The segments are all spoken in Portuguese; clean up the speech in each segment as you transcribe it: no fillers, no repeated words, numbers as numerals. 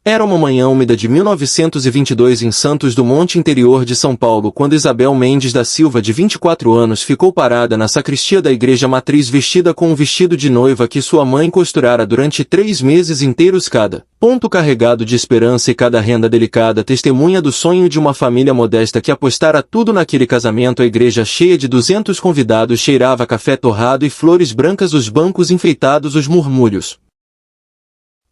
Era uma manhã úmida de 1922 em Santos do Monte, interior de São Paulo, quando Isabel Mendes da Silva, de 24 anos, ficou parada na sacristia da igreja matriz vestida com um vestido de noiva que sua mãe costurara durante 3 meses inteiros, cada ponto carregado de esperança e cada renda delicada testemunha do sonho de uma família modesta que apostara tudo naquele casamento. A igreja cheia de 200 convidados cheirava café torrado e flores brancas, os bancos enfeitados, os murmúrios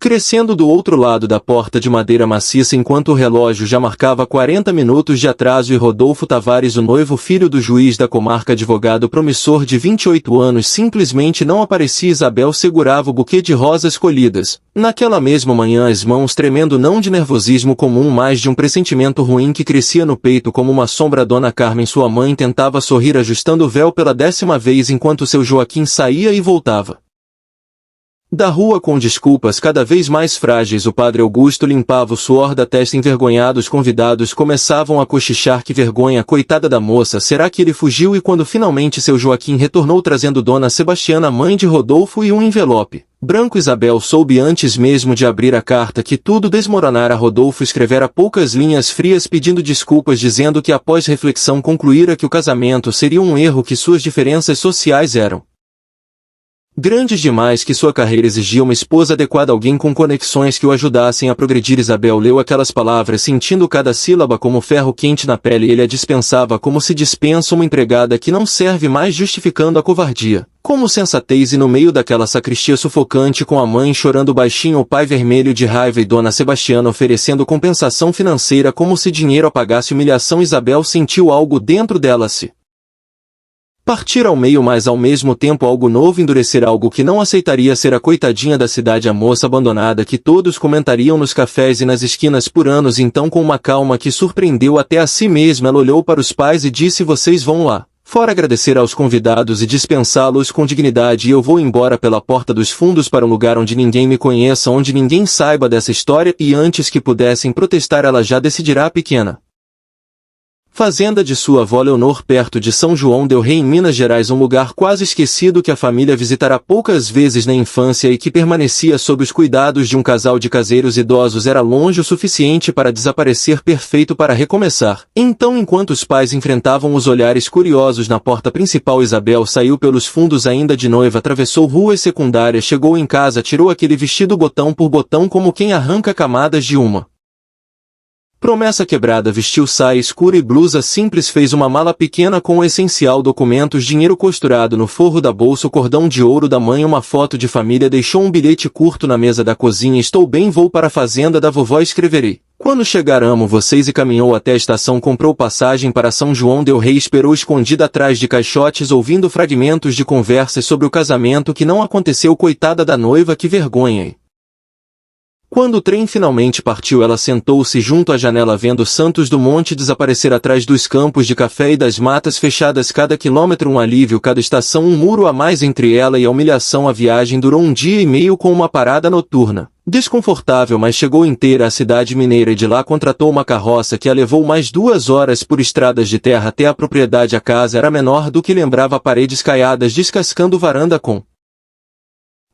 crescendo do outro lado da porta de madeira maciça, enquanto o relógio já marcava 40 minutos de atraso, e Rodolfo Tavares, o noivo, filho do juiz da comarca, advogado promissor de 28 anos, simplesmente não aparecia. Isabel segurava o buquê de rosas colhidas naquela mesma manhã, as mãos tremendo, não de nervosismo comum, mas de um pressentimento ruim que crescia no peito como uma sombra. Dona Carmen, sua mãe, tentava sorrir ajustando o véu pela 10ª vez, enquanto seu Joaquim saía e voltava da rua com desculpas cada vez mais frágeis. O padre Augusto limpava o suor da testa envergonhado. Os convidados começavam a cochichar: que vergonha, coitada da moça, será que ele fugiu? E quando finalmente seu Joaquim retornou trazendo Dona Sebastiana, mãe de Rodolfo, e um envelope branco, Isabel soube antes mesmo de abrir a carta que tudo desmoronara. Rodolfo escrevera poucas linhas frias pedindo desculpas, dizendo que após reflexão concluíra que o casamento seria um erro, que suas diferenças sociais eram grandes demais, que sua carreira exigia uma esposa adequada, alguém com conexões que o ajudassem a progredir. Isabel leu aquelas palavras sentindo cada sílaba como ferro quente na pele. Ele a dispensava como se dispensa uma empregada que não serve mais, justificando a covardia como sensatez. E no meio daquela sacristia sufocante, com a mãe chorando baixinho, o pai vermelho de raiva e Dona Sebastiana oferecendo compensação financeira como se dinheiro apagasse humilhação, Isabel sentiu algo dentro dela se partir ao meio, mas ao mesmo tempo algo novo endurecer, algo que não aceitaria ser a coitadinha da cidade, a moça abandonada que todos comentariam nos cafés e nas esquinas por anos. Então, com uma calma que surpreendeu até a si mesma, ela olhou para os pais e disse: vocês vão lá fora agradecer aos convidados e dispensá-los com dignidade, e eu vou embora pela porta dos fundos para um lugar onde ninguém me conheça, onde ninguém saiba dessa história. E antes que pudessem protestar, ela já decidirá. A pequena fazenda de sua avó Leonor, perto de São João del Rei, em Minas Gerais, um lugar quase esquecido que a família visitará poucas vezes na infância e que permanecia sob os cuidados de um casal de caseiros idosos, era longe o suficiente para desaparecer, perfeito para recomeçar. Então, enquanto os pais enfrentavam os olhares curiosos na porta principal, Isabel saiu pelos fundos ainda de noiva, atravessou ruas secundárias, chegou em casa, tirou aquele vestido botão por botão como quem arranca camadas de uma promessa quebrada, vestiu saia escura e blusa simples, fez uma mala pequena com o essencial: documentos, dinheiro costurado no forro da bolsa, o cordão de ouro da mãe, uma foto de família, deixou um bilhete curto na mesa da cozinha: estou bem, vou para a fazenda da vovó, escreverei quando chegar, amo vocês. E caminhou até a estação, comprou passagem para São João del Rei, esperou escondida atrás de caixotes, ouvindo fragmentos de conversas sobre o casamento que não aconteceu. Coitada da noiva, que vergonha! Quando o trem finalmente partiu, ela sentou-se junto à janela, vendo Santos do Monte desaparecer atrás dos campos de café e das matas fechadas. Cada quilômetro um alívio, cada estação um muro a mais entre ela e a humilhação. A viagem durou 1 dia e meio, com uma parada noturna desconfortável, mas chegou inteira à cidade mineira, e de lá contratou uma carroça que a levou mais 2 horas por estradas de terra até a propriedade. A casa era menor do que lembrava, paredes caiadas, descascando varanda com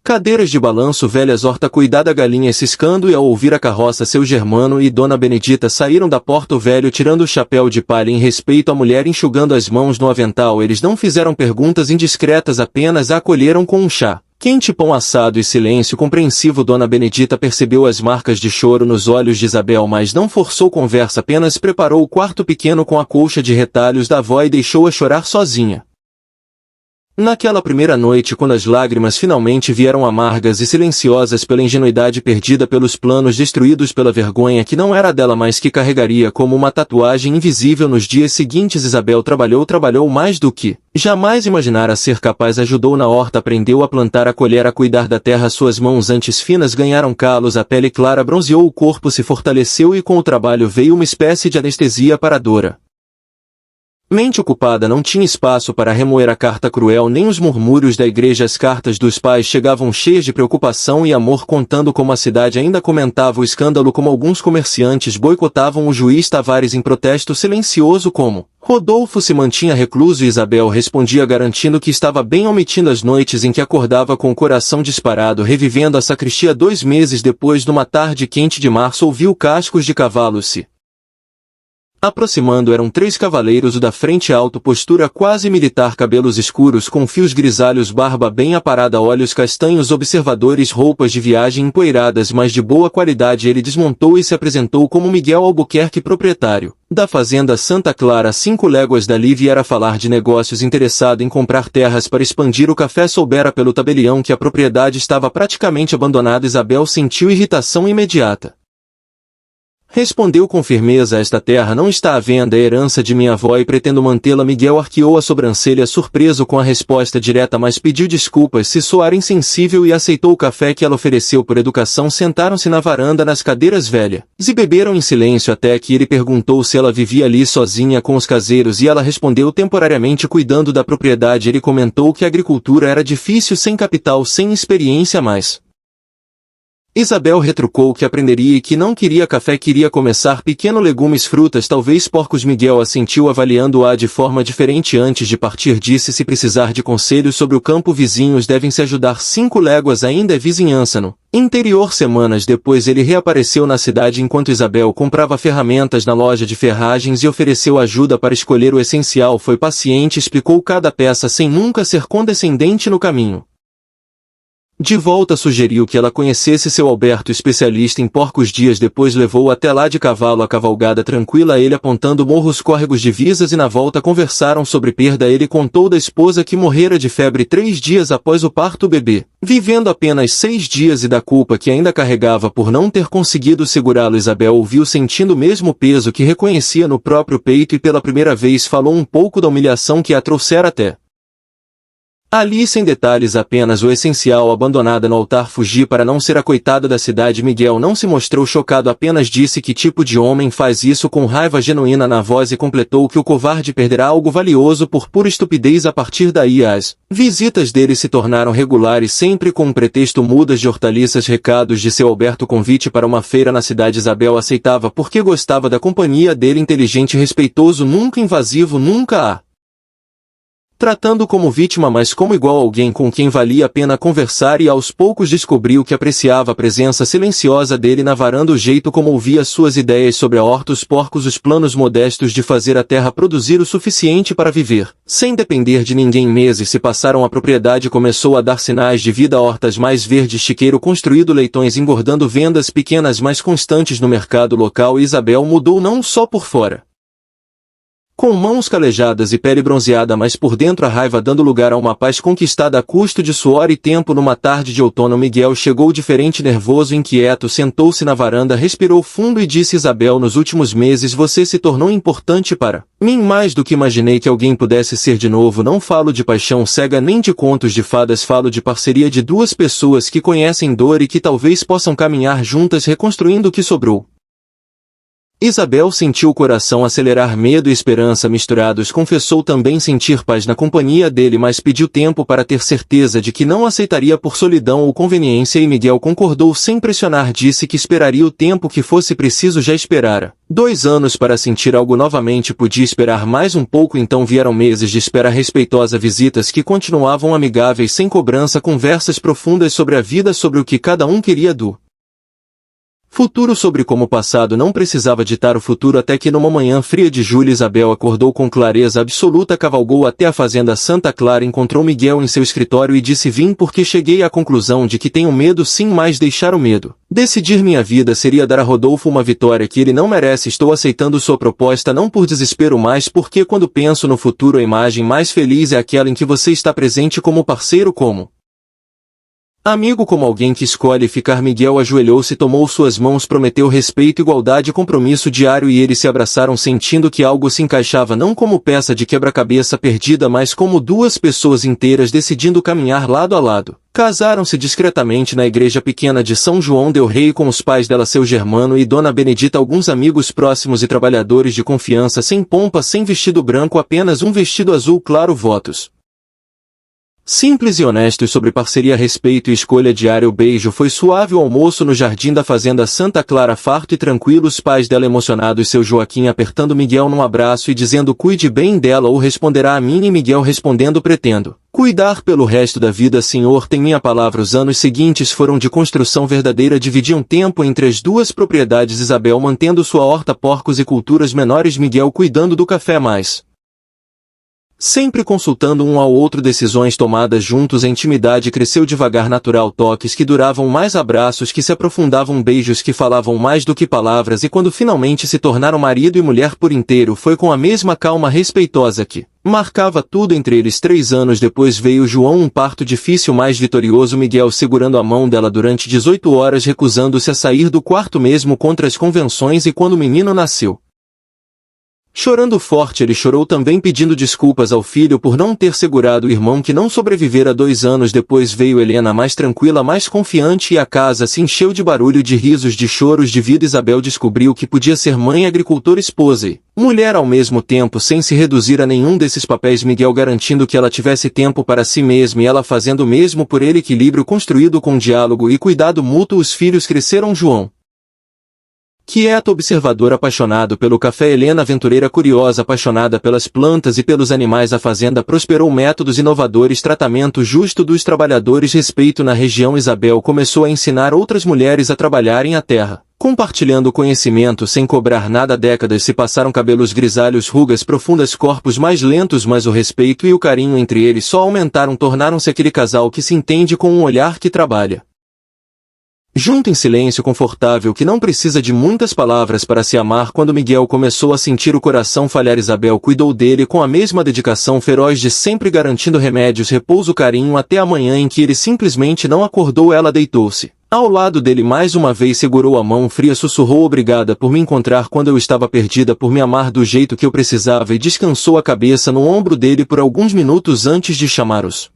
cadeiras de balanço velhas, horta cuidada, galinhas ciscando. E ao ouvir a carroça, seu Germano e Dona Benedita saíram da porta, o velho tirando o chapéu de palha em respeito, a mulher enxugando as mãos no avental. Eles não fizeram perguntas indiscretas, apenas a acolheram com um chá quente, pão assado e silêncio compreensivo. Dona Benedita percebeu as marcas de choro nos olhos de Isabel, mas não forçou conversa, apenas preparou o quarto pequeno com a colcha de retalhos da avó e deixou-a chorar sozinha. Naquela primeira noite, quando as lágrimas finalmente vieram, amargas e silenciosas pela ingenuidade perdida, pelos planos destruídos, pela vergonha que não era dela, mas que carregaria como uma tatuagem invisível nos dias seguintes, Isabel trabalhou mais do que jamais imaginara ser capaz. Ajudou na horta, aprendeu a plantar, a colher, a cuidar da terra. Suas mãos, antes finas, ganharam calos, a pele clara bronzeou, o corpo se fortaleceu, e com o trabalho veio uma espécie de anestesia para a dor. Mente ocupada não tinha espaço para remoer a carta cruel nem os murmúrios da igreja. As cartas dos pais chegavam cheias de preocupação e amor, contando como a cidade ainda comentava o escândalo, como alguns comerciantes boicotavam o juiz Tavares em protesto silencioso, como Rodolfo se mantinha recluso e Isabel respondia garantindo que estava bem, omitindo as noites em que acordava com o coração disparado, revivendo a sacristia. 2 meses depois, numa tarde quente de março, ouviu cascos de cavalos se aproximando. Eram 3 cavaleiros, o da frente alto, postura quase militar, cabelos escuros com fios grisalhos, barba bem aparada, olhos castanhos, observadores, roupas de viagem empoeiradas, mas de boa qualidade. Ele desmontou e se apresentou como Miguel Albuquerque, proprietário da fazenda Santa Clara, a 5 léguas dali. Viera falar de negócios, interessado em comprar terras para expandir o café. Soubera pelo tabelião que a propriedade estava praticamente abandonada. Isabel sentiu irritação imediata. Respondeu com firmeza: esta terra não está à venda, é herança de minha avó e pretendo mantê-la. Miguel arqueou a sobrancelha, surpreso com a resposta direta, mas pediu desculpas se soar insensível e aceitou o café que ela ofereceu por educação. Sentaram-se na varanda nas cadeiras velhas e beberam em silêncio até que ele perguntou se ela vivia ali sozinha com os caseiros e ela respondeu: temporariamente cuidando da propriedade. Ele comentou que a agricultura era difícil sem capital, sem experiência, mas Isabel retrucou que aprenderia e que não queria café, queria começar pequeno, legumes, frutas, talvez porcos. Miguel assentiu, avaliando-a de forma diferente. Antes de partir disse: se precisar de conselhos sobre o campo, vizinhos devem se ajudar. 5 léguas ainda é vizinhança no interior. Semanas depois ele reapareceu na cidade enquanto Isabel comprava ferramentas na loja de ferragens e ofereceu ajuda para escolher o essencial. Foi paciente, explicou cada peça sem nunca ser condescendente. No caminho de volta sugeriu que ela conhecesse seu Alberto, especialista em porcos. Dias depois levou até lá de cavalo, a cavalgada tranquila, ele apontando morros, córregos, divisas, e na volta conversaram sobre perda. Ele contou da esposa que morrera de febre 3 dias após o parto, o bebê vivendo apenas 6 dias, e da culpa que ainda carregava por não ter conseguido segurá-lo. Isabel ouviu sentindo o mesmo peso que reconhecia no próprio peito e pela primeira vez falou um pouco da humilhação que a trouxera até ali, sem detalhes, apenas o essencial. Abandonada no altar, fugi para não ser a coitada da cidade. Miguel não se mostrou chocado, apenas disse: que tipo de homem faz isso, com raiva genuína na voz, e completou que o covarde perderá algo valioso por pura estupidez. A partir daí as visitas dele se tornaram regulares, sempre com um pretexto: mudas de hortaliças, recados de seu Alberto, convite para uma feira na cidade. Isabel aceitava porque gostava da companhia dele, inteligente, respeitoso, nunca invasivo, nunca a tratando como vítima, mas como igual, alguém com quem valia a pena conversar. E aos poucos descobriu que apreciava a presença silenciosa dele na varanda, o jeito como ouvia suas ideias sobre a horta, os porcos, os planos modestos de fazer a terra produzir o suficiente para viver sem depender de ninguém. Meses se passaram, a propriedade começou a dar sinais de vida: hortas mais verdes, chiqueiro construído, leitões engordando, vendas pequenas mais constantes no mercado local. E Isabel mudou não só por fora, com mãos calejadas e pele bronzeada, mas por dentro a raiva dando lugar a uma paz conquistada a custo de suor e tempo. Numa tarde de outono, Miguel chegou diferente, nervoso, inquieto. Sentou-se na varanda, respirou fundo e disse: Isabel, nos últimos meses você se tornou importante para mim, mais do que imaginei que alguém pudesse ser. De novo, não falo de paixão cega nem de contos de fadas, falo de parceria de 2 pessoas que conhecem dor e que talvez possam caminhar juntas reconstruindo o que sobrou. Isabel sentiu o coração acelerar, medo e esperança misturados. Confessou também sentir paz na companhia dele, mas pediu tempo para ter certeza de que não aceitaria por solidão ou conveniência, e Miguel concordou sem pressionar. Disse que esperaria o tempo que fosse preciso. Já esperara 2 anos para sentir algo novamente. Podia esperar mais um pouco. Então vieram meses de espera respeitosa, visitas que continuavam amigáveis, sem cobrança, conversas profundas sobre a vida, sobre o que cada um queria do futuro, sobre como o passado não precisava ditar o futuro. Até que numa manhã fria de julho, Isabel acordou com clareza absoluta, cavalgou até a fazenda Santa Clara, encontrou Miguel em seu escritório e disse: vim porque cheguei à conclusão de que tenho medo, sim, mas deixar o medo decidir minha vida seria dar a Rodolfo uma vitória que ele não merece. Estou aceitando sua proposta não por desespero, mas porque quando penso no futuro, a imagem mais feliz é aquela em que você está presente como parceiro, como Amigo como alguém que escolhe ficar, Miguel ajoelhou-se, tomou suas mãos, prometeu respeito, igualdade e compromisso diário, e eles se abraçaram, sentindo que algo se encaixava não como peça de quebra-cabeça perdida, mas como duas pessoas inteiras decidindo caminhar lado a lado. Casaram-se discretamente na igreja pequena de São João del Rei com os pais dela, seu Germano e Dona Benedita, alguns amigos próximos e trabalhadores de confiança, sem pompa, sem vestido branco, apenas um vestido azul claro, votos simples e honestos sobre parceria, respeito e escolha diária. O beijo foi suave, o almoço no jardim da fazenda Santa Clara farto e tranquilo, os pais dela emocionados, seu Joaquim apertando Miguel num abraço e dizendo cuide bem dela ou responderá a mim, e Miguel respondendo pretendo cuidar pelo resto da vida, senhor, tem minha palavra. Os anos seguintes foram de construção verdadeira, dividiam tempo entre as duas propriedades, Isabel mantendo sua horta, porcos e culturas menores, Miguel cuidando do café, mais sempre consultando um ao outro, decisões tomadas juntos, a intimidade cresceu devagar, natural, toques que duravam mais, abraços que se aprofundavam, beijos que falavam mais do que palavras, e quando finalmente se tornaram marido e mulher por inteiro, foi com a mesma calma respeitosa que marcava tudo entre eles. 3 anos depois veio João, um parto difícil, mais vitorioso, Miguel segurando a mão dela durante 18 horas, recusando-se a sair do quarto mesmo contra as convenções, e quando o menino nasceu, chorando forte, ele chorou também, pedindo desculpas ao filho por não ter segurado o irmão que não sobrevivera. 2 anos depois veio Helena, mais tranquila, mais confiante, e a casa se encheu de barulho, de risos, de choros, de vida. Isabel descobriu que podia ser mãe, agricultora, esposa e mulher ao mesmo tempo, sem se reduzir a nenhum desses papéis. Miguel garantindo que ela tivesse tempo para si mesma e ela fazendo o mesmo por ele, equilíbrio construído com diálogo e cuidado mútuo. Os filhos cresceram, João quieto, observador, apaixonado pelo café, Helena aventureira, curiosa, apaixonada pelas plantas e pelos animais. A fazenda prosperou, métodos inovadores, tratamento justo dos trabalhadores, respeito na região. Isabel começou a ensinar outras mulheres a trabalharem a terra, compartilhando conhecimento sem cobrar nada. Décadas se passaram, cabelos grisalhos, rugas profundas, corpos mais lentos, mas o respeito e o carinho entre eles só aumentaram, tornaram-se aquele casal que se entende com um olhar, que trabalha junto em silêncio, confortável, que não precisa de muitas palavras para se amar. Quando Miguel começou a sentir o coração falhar, Isabel cuidou dele com a mesma dedicação feroz de sempre, garantindo remédios, repouso, carinho, até a manhã em que ele simplesmente não acordou. Ela deitou-se ao lado dele mais uma vez, segurou a mão fria, sussurrou obrigada por me encontrar quando eu estava perdida, por me amar do jeito que eu precisava, e descansou a cabeça no ombro dele por alguns minutos antes de chamar os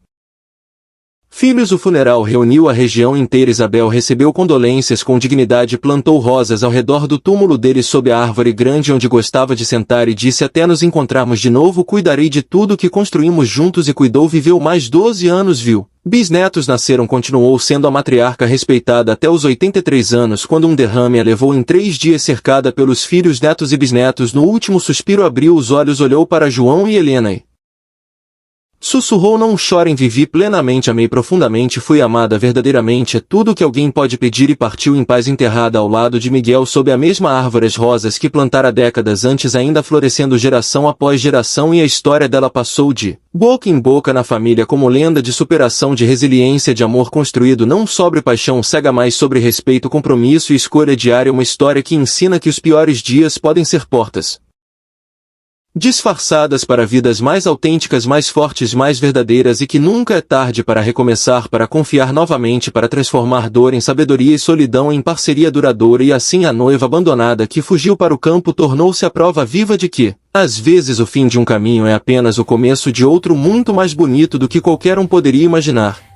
filhos. O funeral reuniu a região inteira. Isabel recebeu condolências com dignidade, plantou rosas ao redor do túmulo dele sob a árvore grande onde gostava de sentar e disse até nos encontrarmos de novo cuidarei de tudo que construímos juntos. E cuidou, viveu mais 12 anos, viu bisnetos nasceram, continuou sendo a matriarca respeitada até os 83 anos, quando um derrame a levou em 3 dias, cercada pelos filhos, netos e bisnetos. No último suspiro abriu os olhos, olhou para João e Helena e sussurrou: não chorem, vivi plenamente, amei profundamente, fui amada verdadeiramente, é tudo que alguém pode pedir. E partiu em paz, enterrada ao lado de Miguel sob a mesma árvore, as rosas que plantara décadas antes, ainda florescendo geração após geração. E a história dela passou de boca em boca na família como lenda de superação, de resiliência, de amor construído não sobre paixão cega, mas sobre respeito, compromisso e escolha diária. Uma história que ensina que os piores dias podem ser portas disfarçadas para vidas mais autênticas, mais fortes, mais verdadeiras, e que nunca é tarde para recomeçar, para confiar novamente, para transformar dor em sabedoria e solidão em parceria duradoura. E assim a noiva abandonada que fugiu para o campo tornou-se a prova viva de que, às vezes, o fim de um caminho é apenas o começo de outro muito mais bonito do que qualquer um poderia imaginar.